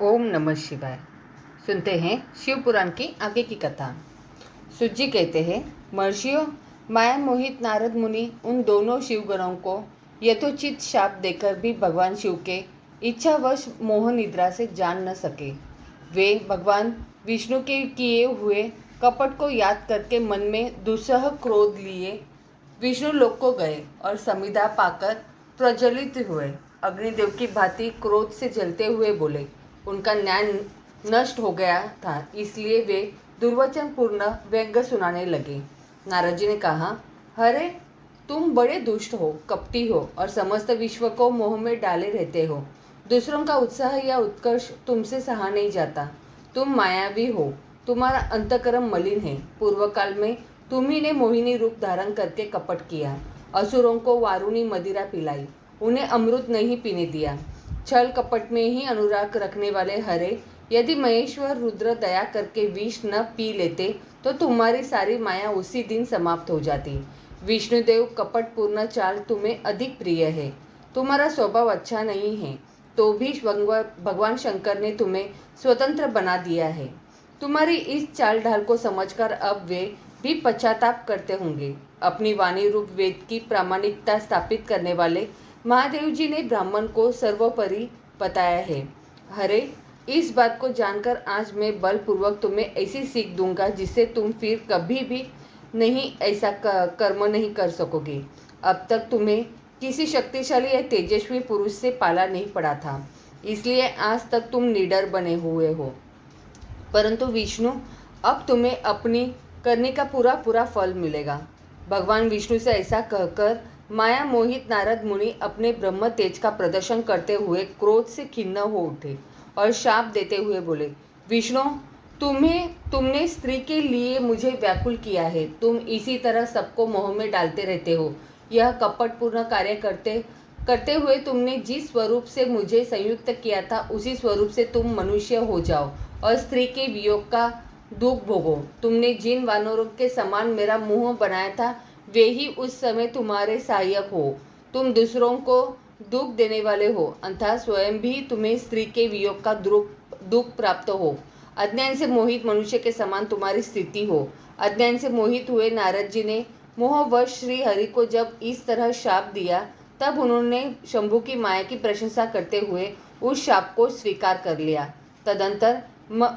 ओम नमः शिवाय। सुनते हैं शिव पुराण की आगे की कथा। सुत जी कहते हैं, महर्षियों, माया मोहित नारद मुनि उन दोनों शिवगणों को यथोचित शाप देकर भी भगवान शिव के इच्छावश मोह निद्रा से जान न सके। वे भगवान विष्णु के किए हुए कपट को याद करके मन में दुस्सह क्रोध लिए विष्णु लोक को गए और समिधा पाकर प्रज्वलित हुए। अग्निदेव की भांति क्रोध से जलते हुए बोले। उनका न्याय नष्ट हो गया था, इसलिए वे दुर्वचन पूर्ण व्यंग्य सुनाने लगे। नारद जी ने कहा, अरे तुम बड़े दुष्ट हो, कपटी हो और समस्त विश्व को मोह में डाले रहते हो। दूसरों का उत्साह या उत्कर्ष तुमसे सहा नहीं जाता। तुम मायावी हो, तुम्हारा अंतकर्म मलिन है। पूर्व काल में तुम्ही ने मोहिनी रूप धारण करके कपट किया, असुरों को वारुणी मदिरा पिलाई, उन्हें अमृत नहीं पीने दिया। छल कपट में ही अनुराग रखने वाले हरे, यदि महेश्वर रुद्र दया करके विष न पी लेते तो तुम्हारी सारी माया उसी दिन समाप्त हो जाती। विष्णुदेव कपट पूर्ण चाल तुम्हें अधिक प्रिय है। तुम्हारा स्वभाव अच्छा नहीं है, तो भी भगवान शंकर ने तुम्हें स्वतंत्र बना दिया है। तुम्हारी इस चाल ढाल को समझकर अब वे भी पश्चाताप करते होंगे। अपनी वाणी रूप वेद की प्रामाणिकता स्थापित करने वाले महादेव जी ने ब्राह्मण को सर्वोपरि बताया है। हरे, इस बात को जानकर आज मैं बलपूर्वक तुम्हें ऐसी सीख दूंगा जिससे तुम फिर कभी भी नहीं ऐसा कर्म नहीं कर सकोगे। अब तक तुम्हें किसी शक्तिशाली या तेजस्वी पुरुष से पाला नहीं पड़ा था, इसलिए आज तक तुम निडर बने हुए हो। परंतु विष्णु, अब तुम्हें अपनी करने का पूरा पूरा फल मिलेगा। भगवान विष्णु से ऐसा कहकर माया मोहित नारद मुनि अपने ब्रह्म तेज का प्रदर्शन करते हुए क्रोध से खिन्न हो उठे और शाप देते हुए बोले, विष्णु, तुमने स्त्री के लिए मुझे व्याकुल किया है। तुम इसी तरह सबको मोह में डालते रहते हो। यह कपटपूर्ण कार्य करते करते हुए तुमने जिस स्वरूप से मुझे संयुक्त किया था, उसी स्वरूप से तुम मनुष्य हो जाओ और स्त्री के वियोग का दुख भोगो। तुमने जिन वानरों के समान मेरा मुंह बनाया था, वे ही उस समय तुम्हारे सहायक हो। तुम दूसरों को दुख देने वाले हो, अतः स्वयं भी तुम्हें स्त्री के वियोग का दुख प्राप्त हो। अज्ञान से मोहित मनुष्य के समान तुम्हारी स्थिति हो। अज्ञान से मोहित हुए नारद जी ने मोहवश श्री हरि को जब इस तरह शाप दिया, तब उन्होंने शंभु की माया की प्रशंसा करते हुए उस शाप को स्वीकार कर लिया। तदंतर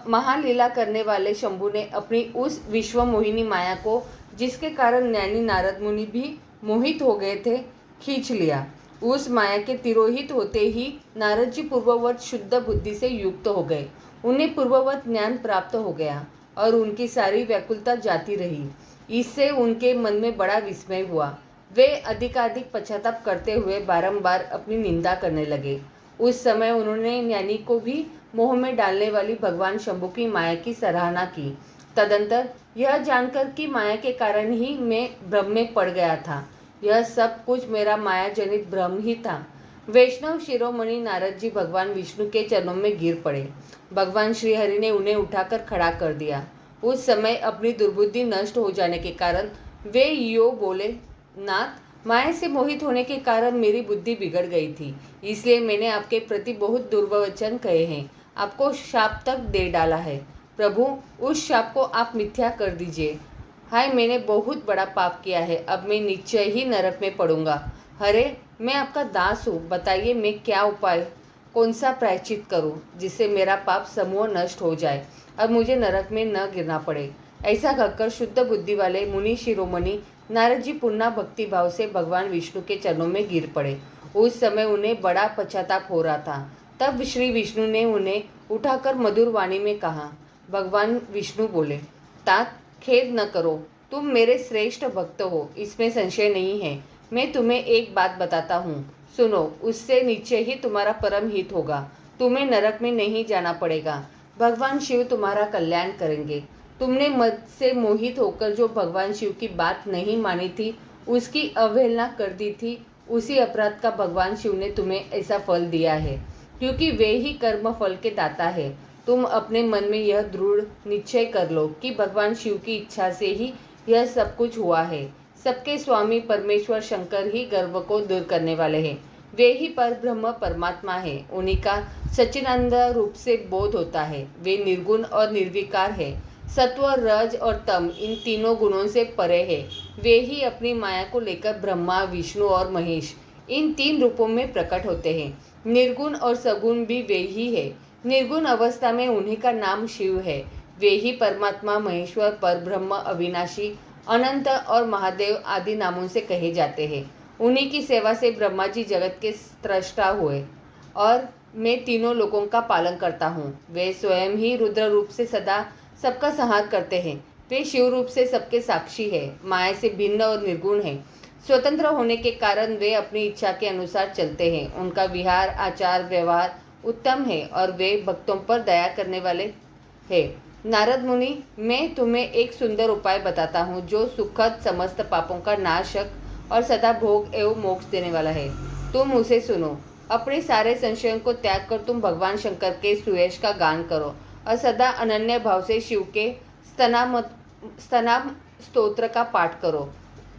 महालीला करने वाले शंभु ने अपनी उस विश्व मोहिनी माया को, जिसके कारण ज्ञानी नारद मुनि भी मोहित हो गए थे, खींच लिया। उस माया के तिरोहित होते ही नारद जी पूर्ववत शुद्ध बुद्धि से युक्त हो गए। उन्हें पूर्ववत ज्ञान प्राप्त हो गया और उनकी सारी व्याकुलता जाती रही। इससे उनके मन में बड़ा विस्मय हुआ। वे अधिकाधिक पश्चाताप करते हुए बारंबार अपनी निंदा करने लगे। उस समय उन्होंने ज्ञानी को भी मोह में डालने वाली भगवान शंभु की माया की सराहना की। तदंतर यह जानकर कि माया के कारण ही मैं भ्रम में पड़ गया था, यह सब कुछ मेरा माया जनित भ्रम ही था, वैष्णव शिरोमणि नारद जी भगवान विष्णु के चरणों में गिर पड़े। भगवान श्रीहरि ने उन्हें उठाकर खड़ा कर दिया। उस समय अपनी दुर्बुद्धि नष्ट हो जाने के कारण वे यो बोले, नाथ, माया से मोहित होने के कारण मेरी बुद्धि बिगड़ गई थी, इसलिए मैंने आपके प्रति बहुत दुर्वचन कहे हैं, आपको शाप तक दे डाला है। प्रभु, उस शाप को आप मिथ्या कर दीजिए। हाय, मैंने बहुत बड़ा पाप किया है, अब मैं निश्चय ही नरक में पड़ूंगा। हरे, मैं आपका दास हूँ, बताइए मैं क्या उपाय, कौन सा प्रायश्चित करूँ जिससे मेरा पाप समूह नष्ट हो जाए, अब मुझे नरक में न गिरना पड़े। ऐसा कहकर शुद्ध बुद्धि वाले मुनि शिरोमणि नारद जी पुनः भक्ति भाव से भगवान विष्णु के चरणों में गिर पड़े। उस समय उन्हें बड़ा पश्चाताप हो रहा था। तब श्री विष्णु ने उन्हें उठाकर मधुर वाणी में कहा। भगवान विष्णु बोले, तात, खेद न करो, तुम मेरे श्रेष्ठ भक्त हो, इसमें संशय नहीं है। मैं तुम्हें एक बात बताता हूँ, सुनो, उससे नीचे ही तुम्हारा परम हित होगा। तुम्हें नरक में नहीं जाना पड़ेगा। भगवान शिव तुम्हारा कल्याण करेंगे। तुमने मद से मोहित होकर जो भगवान शिव की बात नहीं मानी थी, उसकी अवहेलना कर दी थी, उसी अपराध का भगवान शिव ने तुम्हें ऐसा फल दिया है, क्योंकि वे ही कर्म फल के दाता है। तुम अपने मन में यह दृढ़ निश्चय कर लो कि भगवान शिव की इच्छा से ही यह सब कुछ हुआ है। सबके स्वामी परमेश्वर शंकर ही गर्व को दूर करने वाले हैं। वे ही पर ब्रह्म परमात्मा है। उन्हीं का सच्चिदानंद रूप से बोध होता है। वे निर्गुण और निर्विकार है। सत्व, रज और तम इन तीनों गुणों से परे है। वे ही अपनी माया को लेकर ब्रह्मा, विष्णु और महेश इन तीन रूपों में प्रकट होते हैं। निर्गुण और सगुण भी वे ही है। निर्गुण अवस्था में उन्हीं का नाम शिव है। वे ही परमात्मा, महेश्वर, परब्रह्म, अविनाशी, अनंत और महादेव आदि नामों से कहे जाते हैं। उन्हीं की सेवा से ब्रह्मा जी जगत के स्रष्टा हुए और मैं तीनों लोगों का पालन करता हूँ। वे स्वयं ही रुद्र रूप से सदा सबका संहार करते हैं। वे शिव रूप से सबके साक्षी है, माया से भिन्न और निर्गुण है। स्वतंत्र होने के कारण वे अपनी इच्छा के अनुसार चलते हैं। उनका विहार, आचार, व्यवहार उत्तम है और वे भक्तों पर दया करने वाले हैं। नारद मुनि, मैं तुम्हें एक सुंदर उपाय बताता हूँ जो सुखद, समस्त पापों का नाशक और सदा भोग एवं मोक्ष देने वाला है। तुम उसे सुनो। अपने सारे संशयों को त्याग कर तुम भगवान शंकर के सुयश का गान करो और सदा अनन्य भाव से शिव के स्तनाम स्तोत्र का पाठ करो।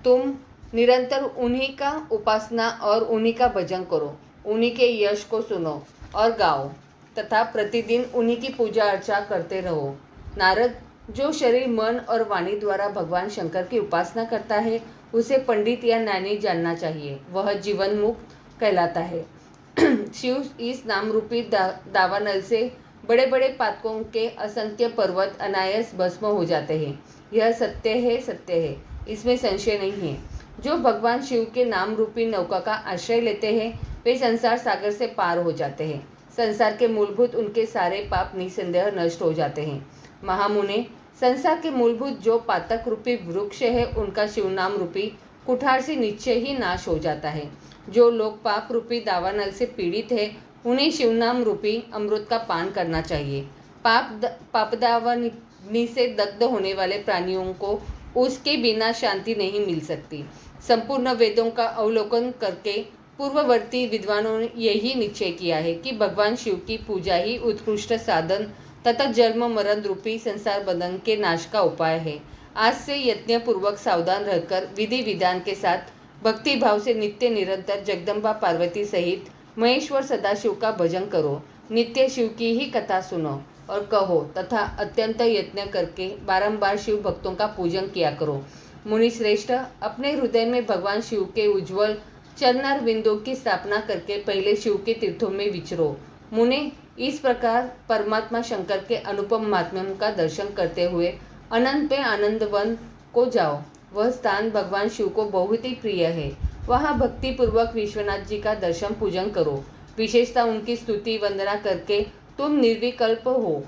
तुम निरंतर उन्हीं का उपासना और उन्हीं का भजन करो। उन्हीं के यश को सुनो और गाओ तथा प्रतिदिन उन्हीं की पूजा अर्चा करते रहो। नारद, जो शरीर, मन और वाणी द्वारा भगवान शंकर की उपासना करता है उसे पंडित या ज्ञानी जानना चाहिए। वह जीवन मुक्त कहलाता है। शिव इस नाम रूपी दावानल से बड़े बड़े पातकों के असंख्य पर्वत अनायास भस्म हो जाते हैं। यह सत्य है, सत्य है, इसमें संशय नहीं है। जो भगवान शिव के नाम रूपी नौका का आश्रय लेते हैं वे संसार सागर से पार हो जाते हैं। संसार के मूलभूत उनके सारे पाप निसंदेह नष्ट हो जाते हैं। महामुने, संसार के मूलभूत जो पातक रूपी वृक्ष है उनका शिव नाम रूपी कुठार से निश्चय ही नाश हो जाता है। जो लोग पाप रूपी दावानल से पीड़ित है उन्हें शिवनाम रूपी अमृत का पान करना चाहिए। पापदावानी से दग्ध होने वाले प्राणियों को उसके बिना शांति नहीं मिल सकती। संपूर्ण वेदों का अवलोकन करके पूर्ववर्ती विद्वानों ने यही निश्चय किया है कि भगवान शिव की पूजा ही उत्कृष्ट साधन तथा जन्म मरण रूपी संसार बंधन के नाश का उपाय है। आज से यत्न पूर्वक सावधान रहकर विधि विधान के साथ भक्ति भाव से नित्य निरंतर जगदम्बा पार्वती सहित महेश्वर सदाशिव का भजन करो। नित्य शिव की ही कथा सुनो और कहो तथा अत्यंत यत्न करके बारंबार शिव भक्तों का पूजन किया करो। मुनि श्रेष्ठ, अपने हृदय में भगवान शिव के उज्ज्वल चरणार बिंदु की स्थापना करके पहले शिव के तीर्थों में विचरो। मुने, इस प्रकार परमात्मा शंकर के अनुपम महात्म्य का दर्शन करते हुए अनंत पे आनंदवन को जाओ। वह स्थान भगवान शिव को बहुत ही प्रिय है। वहाँ भक्ति पूर्वक विश्वनाथ जी का दर्शन पूजन करो। विशेषता उनकी स्तुति वंदना करके तुम निर्विकल्प हो।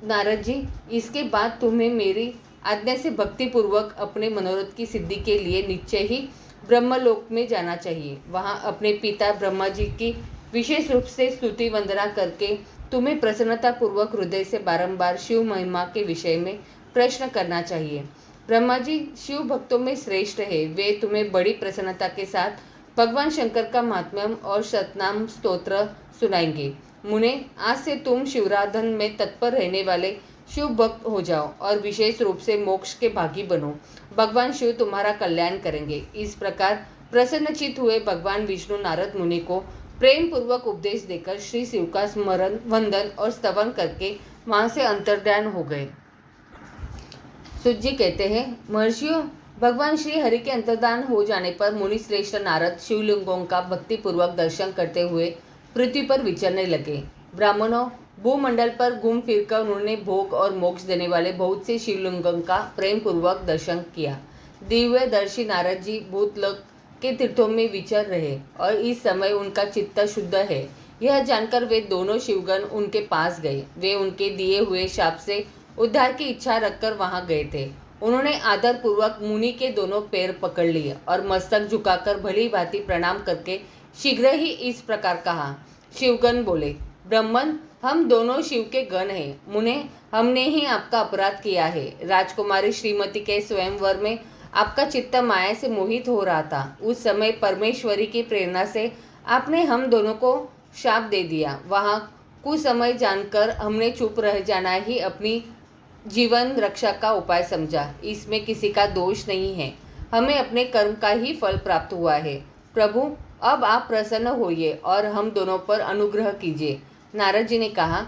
नारद जी, इसके बाद तुम्हें मेरी आज्ञा से भक्ति पूर्वक अपने मनोरथ की सिद्धि के लिए निश्चय ही ब्रह्मलोक में जाना चाहिए। वहाँ अपने पिता ब्रह्मा जी की विशेष रूप से स्तुति वंदना करके तुम्हें प्रसन्नता पूर्वक हृदय से बारंबार शिव महिमा के विषय में प्रश्न करना चाहिए। ब्रह्मा जी शिव भक्तों में श्रेष्ठ है। वे तुम्हें बड़ी प्रसन्नता के साथ भगवान शंकर का महात्म्य और शतनाम स्तोत्र सुनाएंगे। मुने, आज से तुम शिवराधन में तत्पर रहने वाले शिव भक्त हो जाओ और विशेष रूप से मोक्ष के भागी बनो। भगवान शिव तुम्हारा कल्याण करेंगे। इस प्रकार प्रसन्नचित हुए भगवान विष्णु नारद मुनि को प्रेम पूर्वक उपदेश देकर श्री शिव का स्मरण, वंदन और स्तवन करके वहां से अंतर्ध्यान हो गए। सुत जी कहते हैं, महर्षियों, भगवान श्री हरि के अंतर्धान हो जाने पर मुनि श्रेष्ठ नारद शिवलिंगों का भक्ति पूर्वक दर्शन करते हुए पृथ्वी पर विचरने लगे। ब्राह्मणों, भूमंडल पर घूम फिरकर उन्होंने भोग और मोक्ष देने वाले बहुत से शिवलिंगों का प्रेम पूर्वक दर्शन किया। दिव्य दर्शी नारद जी भूतलोक के तीर्थों में विचर रहे और इस समय उनका चित्त शुद्ध है। यह जानकर वे दोनों शिवगण उनके पास गए। वे उनके दिए हुए शाप से उद्धार की इच्छा रखकर वहां गए थे। उन्होंने आदर पूर्वक मुनि के दोनों पैर पकड़ लिए और मस्तक झुकाकर भली भांति प्रणाम करके शीघ्र ही इस प्रकार कहा। शिवगण बोले, ब्राह्मण, हम दोनों शिव के गण हैं। मुने, हमने ही आपका अपराध किया है। राजकुमारी श्रीमती के स्वयंवर में आपका चित्त माया से मोहित हो रहा था। उस समय परमेश्वरी की प्रेरणा से आपने हम दोनों को शाप दे दिया। वहाँ कुछ समय जानकर हमने चुप रह जाना ही अपनी जीवन रक्षा का उपाय समझा। इसमें किसी का दोष नहीं है। हमें अपने कर्म का ही फल प्राप्त हुआ है। प्रभु, अब आप प्रसन्न होइए और हम दोनों पर अनुग्रह कीजिए। नारद जी ने कहा,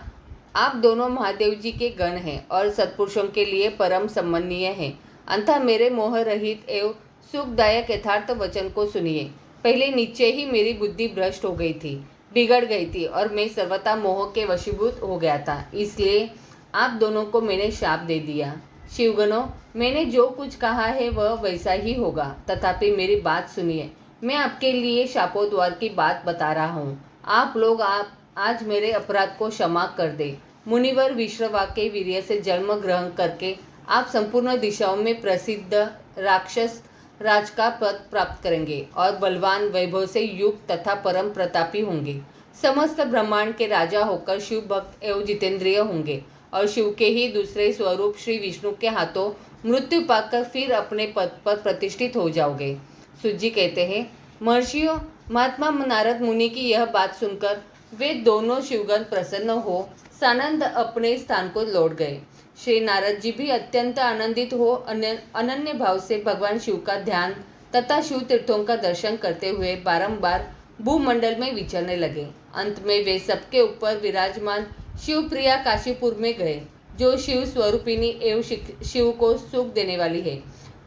आप दोनों महादेव जी के गण हैं और सत्पुरुषों के लिए परम सम्माननीय हैं। अंततः मेरे मोह रहित एवं सुखदायक यथार्थ वचन को सुनिए। पहले नीचे ही मेरी बुद्धि भ्रष्ट हो गई थी, बिगड़ गई थी और मैं सर्वथा मोह के वशीभूत हो गया था। इसलिए आप दोनों को मैंने शाप दे दिया। शिवगणों, मैंने जो कुछ कहा है वह वैसा ही होगा, तथापि मेरी बात सुनिए। मैं आपके लिए शापोद्वार की बात बता रहा हूँ। आप लोग आज मेरे अपराध को क्षमा कर दे। मुनिवर विश्रवा के वीर्य से जन्म ग्रहण करके आप संपूर्ण दिशाओं में प्रसिद्ध राक्षस राज का पद प्राप्त करेंगे और बलवान वैभव से युक्त तथा परम प्रतापी होंगे। समस्त ब्रह्मांड के राजा होकर शिव भक्त एवं जितेंद्रिय होंगे और शिव के ही दूसरे स्वरूप श्री विष्णु के हाथों मृत्यु पाकर फिर अपने पद पर प्रतिष्ठित हो जाओगे। सूत जी कहते हैं, महर्षियों, महात्मा नारद मुनि की यह बात सुनकर वे दोनों शिवगण प्रसन्न हो सानंद अपने स्थान को लौट गए। श्री नारद जी भी अत्यंत आनंदित हो अनन्य भाव से भगवान शिव का ध्यान तथा शिव तीर्थों का दर्शन करते हुए बारंबार भूमंडल में विचरने लगे। अंत में वे सबके ऊपर विराजमान शिवप्रिया काशीपुर में गए, जो शिव स्वरूपिणी एवं शिव को सुख देने वाली है।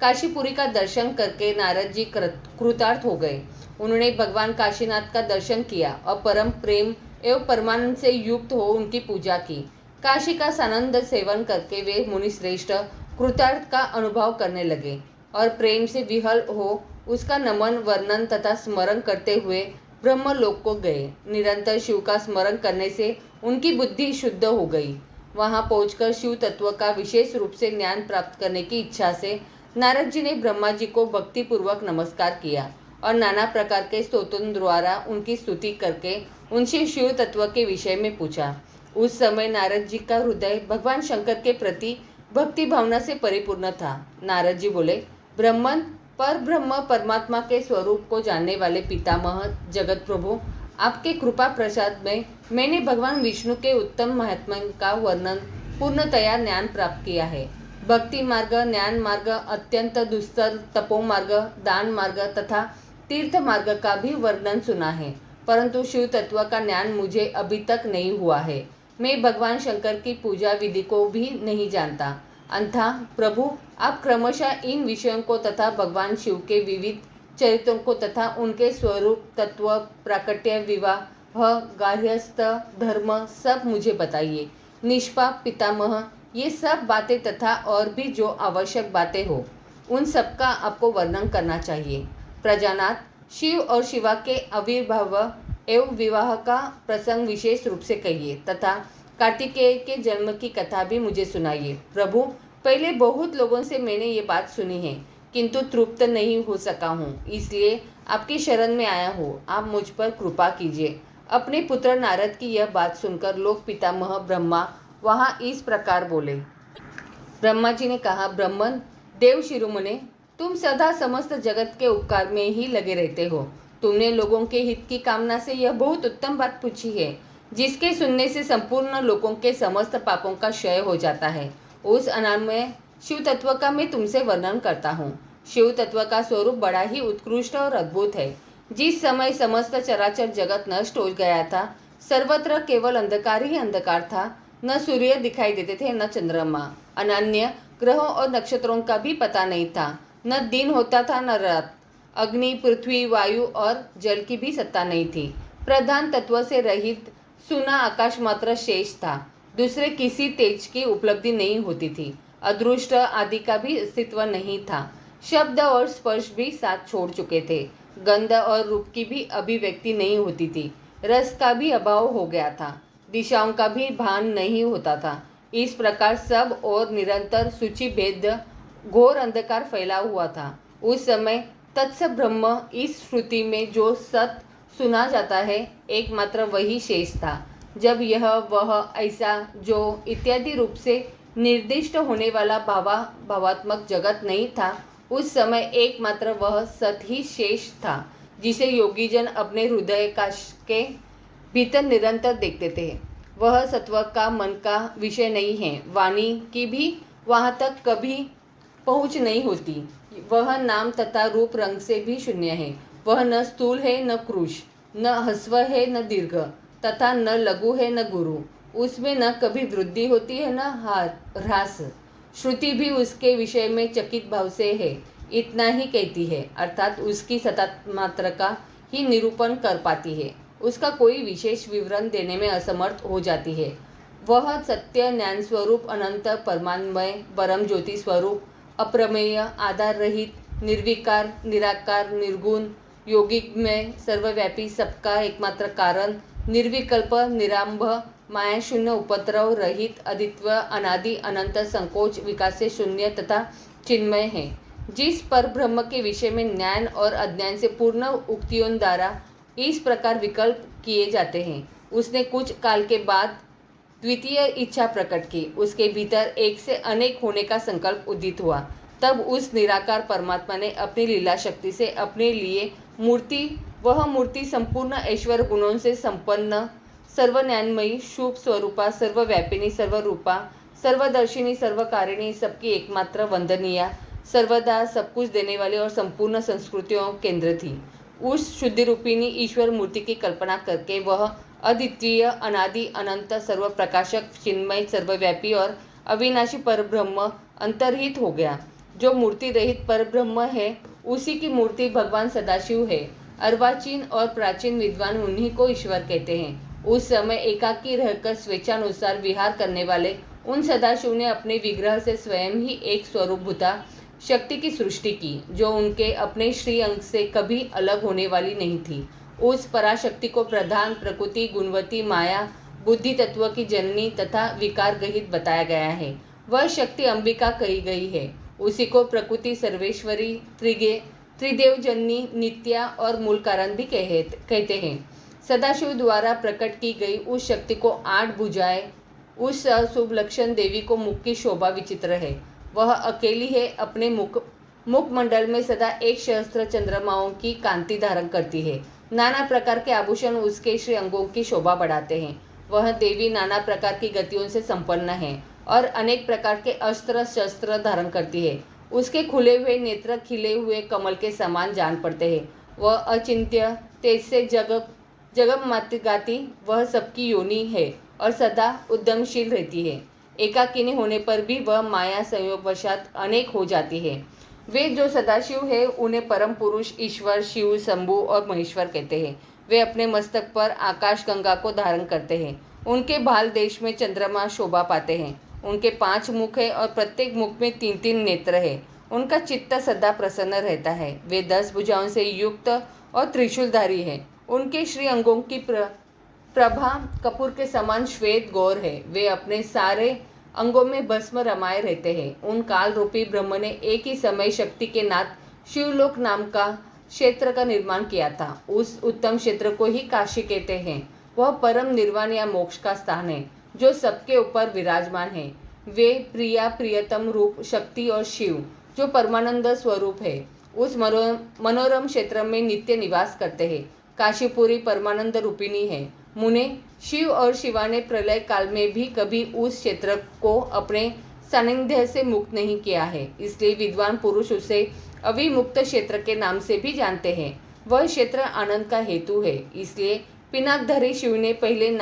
काशीपुरी का दर्शन करके नारद जी कृतार्थ हो गए। उन्होंने भगवान काशीनाथ का दर्शन किया और परम प्रेम एवं परमानंद से युक्त हो उनकी पूजा की। काशी का सानंद सेवन करके वे मुनिश्रेष्ठ कृतार्थ का अनुभव करने लगे और प्रेम से विहल हो उसका नमन वर्णन तथा स्मरण करते हुए ब्रह्मलोक को गए। निरंतर शिव का स्मरण करने से उनकी बुद्धि शुद्ध हो गई। वहां पहुंचकर शिव तत्व का विशेष रूप से ज्ञान प्राप्त करने की इच्छा से नारद जी ने ब्रह्मा जी को भक्ति पूर्वक नमस्कार किया और नाना प्रकार के स्तोत्रों द्वारा उनकी स्तुति करके उनसे शिव तत्व के विषय में पूछा। उस समय नारद जी का हृदय भगवान शंकर के प्रति भक्ति भावना से परिपूर्ण था। नारद जी बोले, ब्रह्मन पर ब्रह्म परमात्मा के स्वरूप को जानने वाले पितामह जगत प्रभु, आपके कृपा प्रसाद में मैंने भगवान विष्णु के उत्तम महात्म्य का वर्णन पूर्णतया ज्ञान प्राप्त किया है। भक्ति मार्ग, ज्ञान मार्ग, अत्यंत दुस्तर तपो मार्ग, दान मार्ग तथा तीर्थ मार्ग का भी वर्णन सुना है, परंतु शिव तत्व का ज्ञान मुझे अभी तक नहीं हुआ है। मैं भगवान शंकर की पूजा विधि को भी नहीं जानता। अतः प्रभु, आप क्रमशः इन विषयों को तथा भगवान शिव के विविध चरित्रों को तथा उनके स्वरूप, तत्व, प्राकट्य, विवाह, गार्हस्थ धर्म सब मुझे बताइए। निष्पाप पितामह, ये सब बातें तथा और भी जो आवश्यक बातें हो उन सब का आपको वर्णन करना चाहिए। प्रजानाथ, शिव और शिवा के आविर्भाव एवं विवाह का प्रसंग विशेष रूप से कहिए तथा कार्तिकेय के जन्म की कथा भी मुझे सुनाइए। प्रभु, पहले बहुत लोगों से मैंने ये बात सुनी है, किंतु तृप्त नहीं हो सका हूँ, इसलिए आपकी शरण में आया हूँ। आप मुझ पर कृपा कीजिए। अपने पुत्र नारद की यह बात सुनकर लोक पितामह ब्रह्मा वहाँ इस प्रकार बोले। ब्रह्मा जी ने कहा, ब्रह्मन, देव शिरोमणे, तुम सदा समस्त जगत के उपकार में ही लगे रहते हो। तुमने लोगों के हित की कामना से यह बहुत उत्तम बात पूछी है, जिसके सुनने से संपूर्ण लोगों के समस्त पापों का क्षय हो जाता है। उस अनामय शिव तत्व का मैं तुमसे वर्णन करता हूँ। शिव तत्व का स्वरूप बड़ा ही उत्कृष्ट और अद्भुत है। जिस समय समस्त चराचर जगत नष्ट हो गया था, सर्वत्र केवल अंधकार ही अंधकार था। न सूर्य दिखाई देते थे, न चंद्रमा, अन्य ग्रहों और नक्षत्रों का भी पता नहीं था। न दिन होता था, न रात। अग्नि, पृथ्वी, वायु और जल की भी सत्ता नहीं थी। प्रधान तत्व से रहित सुना आकाश मात्र शेष था। दूसरे किसी तेज की उपलब्धि नहीं होती थी। अदृष्ट आदि का भी अस्तित्व नहीं था। शब्द और स्पर्श भी साथ छोड़ चुके थे। गंध और रूप की भी अभिव्यक्ति नहीं होती थी। रस का भी अभाव हो गया था। दिशाओं का भी भान नहीं होता था। इस प्रकार सब और निरंतर सूची भेद घोर अंधकार फैला हुआ था। उस समय तत्स ब्रह्म इस श्रुति में जो सत सुना जाता है, एकमात्र वही शेष था। जब यह वह ऐसा जो इत्यादि रूप से निर्दिष्ट होने वाला भावात्मक जगत नहीं था, उस समय एकमात्र वह सत ही शेष था, जिसे योगीजन अपने हृदय काश के भीतर निरंतर देखते थे। वह सत्व का मन का विषय नहीं है। वाणी की भी वहाँ तक कभी पहुँच नहीं होती। वह नाम तथा रूप रंग से भी शून्य है। वह न स्थूल है न कृश, न ह्रस्व है न दीर्घ, तथा न लघु है न गुरु। उसमें न कभी वृद्धि होती है न ह्रास। श्रुति भी उसके विषय में चकित भाव से है, इतना ही कहती है, अर्थात उसकी सत्तामात्रा का ही निरूपण कर पाती है, उसका कोई विशेष विवरण देने में असमर्थ हो जाती है। वह सत्य ज्ञान स्वरूप अनंत परमान्मय परम ज्योति स्वरूप अप्रमेय आधार रहित निर्विकार निराकार निर्गुण यौगिक में सर्वव्यापी सबका एकमात्र कारण निर्विकल्प निरांभ माया शून्य उपद्रव रहित अद्वितीय अनादि अनंत संकोच विकास से शून्य तथा चिन्मय है। जिस पर ब्रह्म के विषय में ज्ञान और अज्ञान से पूर्ण उक्तियों द्वारा इस प्रकार विकल्प किए जाते हैं, उसने कुछ काल के बाद द्वितीय इच्छा प्रकट की। उसके भीतर एक से अनेक होने का संकल्प उदित हुआ। तब उस निराकार परमात्मा ने अपनी लीला शक्ति से अपने लिए मूर्ति, वह मूर्ति संपूर्ण ऐश्वर्य गुणों से संपन्न सर्वज्ञानमयी शुभ स्वरूपा सर्वव्यापिनी सर्वरूपा सर्वदर्शिनी सर्वकारिणी सबकी एकमात्र वंदनीय सर्वदा सब कुछ देने वाली और संपूर्ण संस्कृतियों केंद्र थी। उस शुद्धि रूपिणी ईश्वर मूर्ति की कल्पना करके वह अद्वितीय अनादि अनंत सर्व प्रकाशक चिन्मय सर्वव्यापी और अविनाशी परब्रह्म अंतर्हित हो गया। जो मूर्ति रहित परब्रह्म है उसी की मूर्ति भगवान सदाशिव है। अर्वाचीन और प्राचीन विद्वान उन्हीं को ईश्वर कहते हैं। उस समय एकाकी रहकर स्वेच्छानुसार विहार करने वाले उन सदाशिव ने अपने विग्रह से स्वयं ही एक स्वरूपभूता शक्ति की सृष्टि की, जो उनके अपने श्री अंग से कभी अलग होने वाली नहीं थी। उस पराशक्ति को प्रधान प्रकृति गुणवती माया बुद्धि तत्व की जननी तथा विकार रहित बताया गया है। वह शक्ति अंबिका कही गई है। उसी को प्रकृति सर्वेश्वरी त्रिदेव जननी नित्या और मूल कारण भी कहते हैं। सदाशिव द्वारा प्रकट की गई उस शक्ति को 8 भुजाएं, उस शुभ लक्षण देवी को मुख की शोभा विचित्र है। वह अकेली है, अपने मुखमंडल में सदा 1 सहस्त्र चंद्रमाओं की कांति धारण करती है। नाना प्रकार के आभूषण उसके श्री अंगों की शोभा बढ़ाते हैं। वह देवी नाना प्रकार की गतियों से संपन्न है और अनेक प्रकार के अस्त्र शस्त्र धारण करती है। उसके खुले हुए नेत्र खिले हुए कमल के समान जान पड़ते हैं। वह अचिंत्य तेज से जगमगाती गाती वह सबकी योनि है और सदा उद्यमशील रहती है। एकाकिनी होने पर भी वह माया संयोगवशात अनेक हो जाती है। वे जो सदाशिव है उन्हें परम पुरुष ईश्वर शिव शंभु और महेश्वर कहते हैं। वे अपने मस्तक पर आकाश गंगा को धारण करते हैं। उनके भाल देश में चंद्रमा शोभा पाते हैं। उनके 5 मुख है और प्रत्येक मुख में 3-3 नेत्र है। उनका चित्त सदा प्रसन्न रहता है। वे 10 भुजाओं से युक्त और त्रिशूलधारी है। उनके श्री अंगों की प्रभा कपूर के समान श्वेत गौर है। वे अपने सारे अंगों में भस्म रमाए रहते हैं। उन काल रूपी ब्रह्म ने एक ही समय शक्ति के नाथ शिवलोक नाम का क्षेत्र का निर्माण किया था। उस उत्तम क्षेत्र को ही काशी कहते हैं। वह परम निर्वाण या मोक्ष का स्थान है जो सबके ऊपर विराजमान है। वे प्रिया प्रियतम रूप शक्ति और शिव जो परमानंद स्वरूप है उस मनोरम क्षेत्र में नित्य निवास करते हैं। काशीपुरी परमानंद रूपिणी है। मुने शिव और शिवा ने प्रलय काल में भी कभी उस क्षेत्र को अपने सानिध्य से मुक्त नहीं किया है, इसलिए विद्वान पुरुष उसे अविमुक्त क्षेत्र के नाम से भी जानते हैं। वह क्षेत्र आनंद का हेतु है, इसलिए पिनाकधारी शिव ने पहले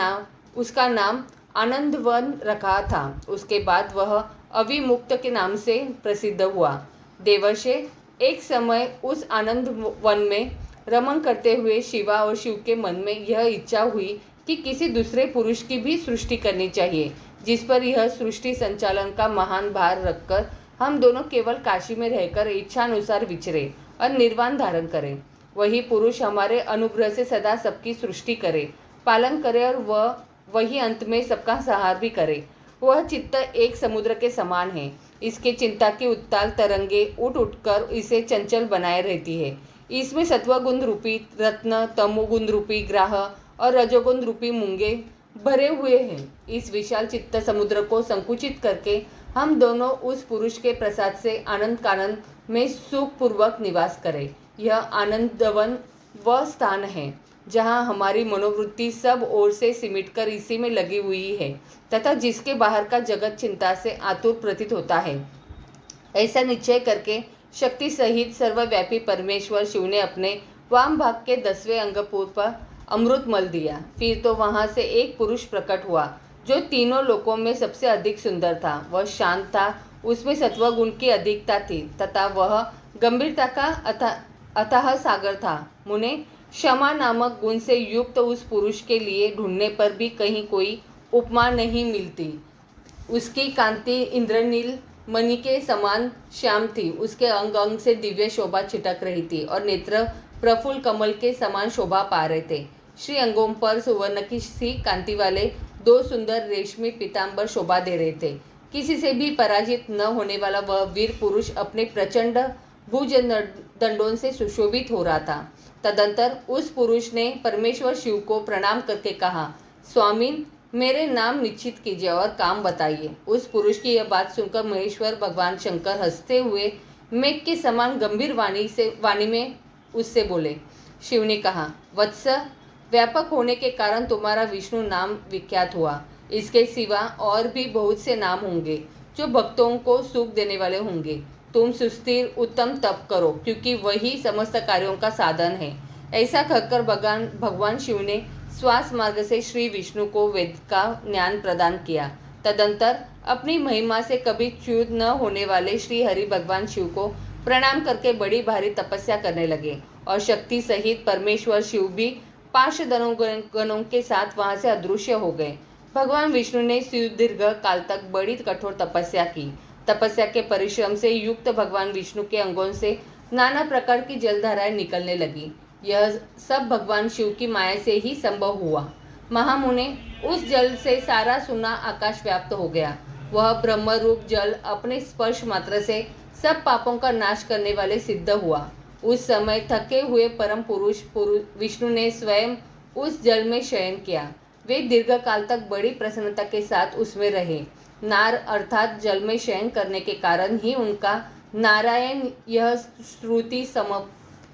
उसका नाम आनंदवन रखा था। उसके बाद वह अविमुक्त के नाम से प्रसिद्ध हुआ। देवर्षि एक समय उस आनंद वन में रमण करते हुए शिवा और शिव के मन में यह इच्छा हुई कि किसी दूसरे पुरुष की भी सृष्टि करनी चाहिए, जिस पर यह सृष्टि संचालन का महान भार रखकर हम दोनों केवल काशी में रहकर इच्छानुसार विचरे और निर्वाण धारण करें। वही पुरुष हमारे अनुग्रह से सदा सबकी सृष्टि करे, पालन करे और वही अंत में सबका संहार भी करे। वह चित्त एक समुद्र के समान है। इसके चिंता की उत्ताल तरंगे उठ उठकर इसे चंचल बनाए रहती है। इसमें सत्वगुण रूपी रत्न, तमोगुण रूपी ग्राह और रजोगुण रूपी मूंगे भरे हुए हैं। इस विशाल चित्त समुद्र को संकुचित करके हम दोनों उस पुरुष के प्रसाद से आनंद कानंद में सुखपूर्वक निवास करें। यह आनंदवन वह स्थान है जहाँ हमारी मनोवृत्ति सब ओर से सिमटकर इसी में लगी हुई है तथा जिसके बाहर का जगत चिंता से आतुर प्रतीत होता है। ऐसा निश्चय करके शक्ति सहित सर्वव्यापी परमेश्वर शिव ने अपने वाम भाग के 10वें अंगपुर पर अमृत मल दिया। फिर तो वहां से एक पुरुष प्रकट हुआ जो तीनों लोकों में सबसे अधिक सुंदर था। वह शांत था, उसमें सत्व गुण की अधिकता थी तथा वह गंभीरता का अथाह सागर था। मुने, क्षमा नामक गुण से युक्त उस पुरुष के लिए ढूंढने पर भी कहीं कोई उपमा नहीं मिलती। उसकी कांति इंद्रनील मणि के समान श्याम थी। उसके अंग अंग से दिव्य शोभा छिटक रही थी और नेत्र प्रफुल्ल कमल के समान शोभा पा रहे थे। श्री अंगों पर सुवर्ण की सी कांति वाले 2 सुंदर रेशमी पीतांबर शोभा दे रहे थे। किसी से भी पराजित न होने वाला वह वीर पुरुष अपने प्रचंड भुज दंडों से सुशोभित हो रहा था। तदंतर उस पुरुष ने परमेश्वर शिव को प्रणाम करके कहा, स्वामीन, मेरे नाम निश्चित कीजिए और काम बताइए। उस पुरुष की यह बात सुनकर महेश्वर भगवान शंकर हंसते हुए मेघ के समान गंभीर वाणी में उससे बोले। शिव ने कहा, वत्स, व्यापक होने के कारण तुम्हारा विष्णु नाम विख्यात हुआ। इसके सिवा और भी बहुत से नाम होंगे जो भक्तों को सुख देने वाले होंगे। तुम सुस्थिर उत्तम तप करो, क्योंकि वही समस्त कार्यों का साधन है। ऐसा कहकर भगवान शिव ने श्वास मार्ग से श्री विष्णु को वेद का ज्ञान प्रदान किया। तदंतर अपनी महिमा से कभी च्युत न होने वाले श्री हरि भगवान शिव को प्रणाम करके बड़ी भारी तपस्या करने लगे और शक्ति सहित परमेश्वर शिव भी पार्षदगणों के साथ वहां से अदृश्य हो गए। भगवान विष्णु ने सुदीर्घ काल तक बड़ी कठोर तपस्या की। तपस्या के परिश्रम से युक्त भगवान विष्णु के अंगों से नाना प्रकार की जलधाराएं निकलने लगी। यह सब भगवान शिव की माया से ही संभव हुआ। महामुने, उस जल से सारा सुना आकाश व्याप्त हो गया। वह ब्रह्म रूप जल अपने स्पर्श मात्र से सब पापों का नाश करने वाले सिद्ध हुआ। उस समय थके हुए परम पुरुष विष्णु ने स्वयं उस जल में शयन किया। वे दीर्घ काल तक बड़ी प्रसन्नता के साथ उसमें रहे। नार अर्थात जल में शयन करने के कारण ही उनका नारायण यह श्रुति सम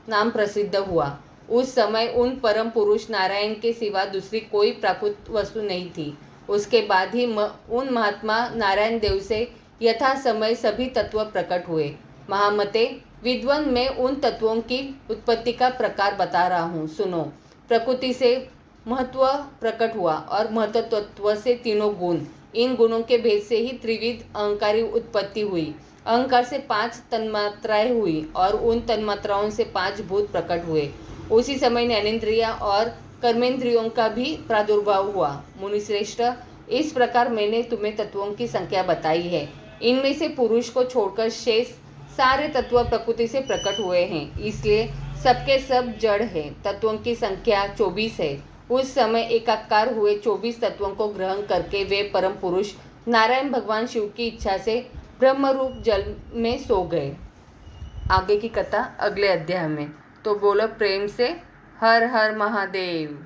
नाम प्रसिद्ध हुआ। उस समय उन परम पुरुष नारायण के सिवा दूसरी कोई प्राकृत वस्तु नहीं थी। उसके बाद ही उन महात्मा नारायण देव से यथा समय सभी तत्व प्रकट हुए। महामते, विद्वान, मैं उन तत्वों की उत्पत्ति का प्रकार बता रहा हूँ, सुनो। प्रकृति से महत्व प्रकट हुआ और महत्त्व से तीनों गुण। इन गुणों के भेद से ही त्रिविध अहंकारी उत्पत्ति हुई। अहंकार से 5 तन्मात्राएं हुई और उन तन्मात्राओं से 5 भूत प्रकट हुए। उसी समय ज्ञानेन्द्रिया और कर्मेंद्रियों का भी प्रादुर्भाव हुआ। मुनिश्रेष्ठ, इस प्रकार मैंने तुम्हें तत्वों की संख्या बताई है। इनमें से पुरुष को छोड़कर शेष सारे तत्व प्रकृति से प्रकट हुए हैं, इसलिए सबके सब जड़ हैं। तत्वों की संख्या 24 है। उस समय एकाकार हुए 24 तत्वों को ग्रहण करके वे परम पुरुष नारायण भगवान शिव की इच्छा से ब्रह्मरूप जल में सो गए। आगे की कथा अगले अध्याय में। तो बोलो प्रेम से हर हर महादेव।